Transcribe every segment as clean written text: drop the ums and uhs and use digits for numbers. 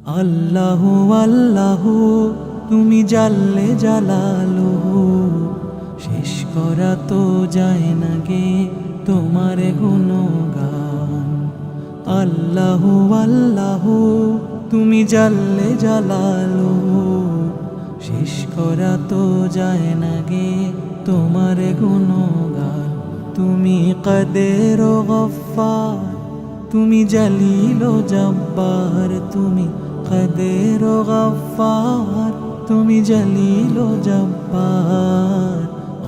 আল্লাহু আল্লাহু তুমি জাল্লে জালালুহু, শেষ করা তো যায় না গে তোমার গুণগান। আল্লাহু আল্লাহু তুমি জাল্লে জালালুহু, শেষ করা তো যায় না গে তোমার গুণগান। তুমি কাদের ও গফফার, তুমি জলিল ও জব্বার, তুমি কাদের ও গফফার, তুমি জলিল ও জব্বার।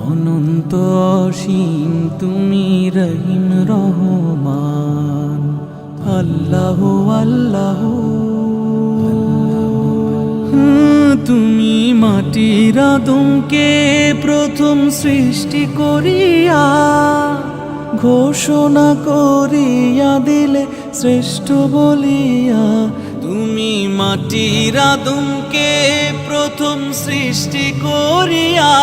অনন্ত অসীম তুমি রহিম রহমান। আল্লাহু আল্লাহু তুমি মাটির আদমকে প্রথম সৃষ্টি করিয়া ঘোষণা করিয়া দিলে শ্রেষ্ঠ বলিয়া। তুমি মাটির আদমকে প্রথম সৃষ্টি করিয়া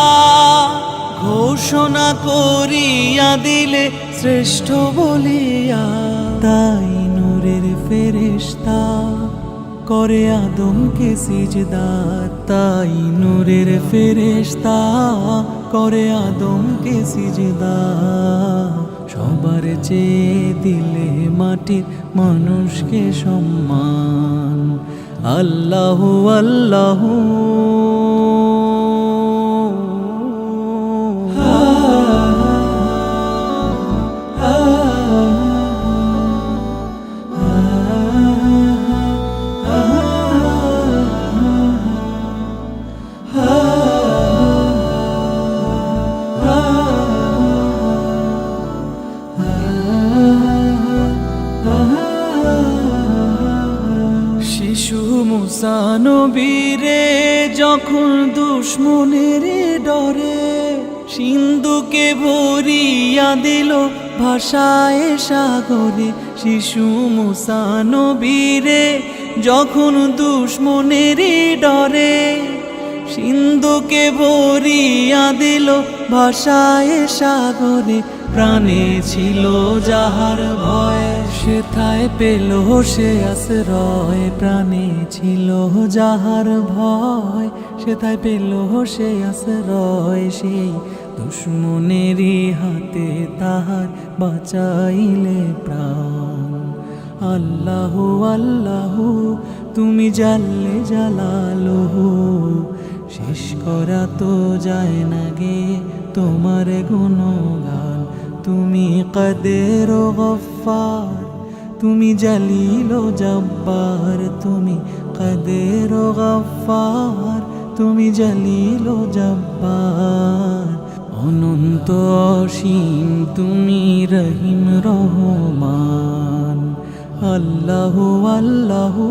ঘোষণা করিয়া দিলে শ্রেষ্ঠ বলিয়া। তাই নূরের ফেরেশতা করে আদমকে সিজদা, তাই নূরের ফেরেশতা করে আদমকে সিজদা। সবার চেয়ে দিলে মাটির মানুষকে সম্মান। আল্লাহু আল্লাহু শিশু মুসা নবীরে যখন দুশ্মনের ডরে সিন্ধুকে ভরিয়া দিল ভাষায় সাগরে। শিশু মুসা নবীরে যখন দুশ্মনের ডরে সিন্ধুকে ভরিয়া দিল ভাষায় সাগরে। প্রাণে ছিল যাহার ভয় সেথায় পেল সে আশ্রয়। প্রাণে ছিল যাহার ভয় সেথায় পেল সে আশ্রয়। সেই দুশ্মনেরই হাতে তাহার বাঁচাইলে প্রাণ। আল্লাহু আল্লাহু তুমি জাল্লে জালালুহু, শেষ করা তো যায় না গে তোমার গুণগান। তুমি কাদের ও গফফার, তুমি জলিল ও জব্বার, তুমি কাদের ও গফফার, তুমি জলিল ও জব্বার। অনন্ত অসীম তুমি রহিম রহমান। আল্লাহু আল্লাহু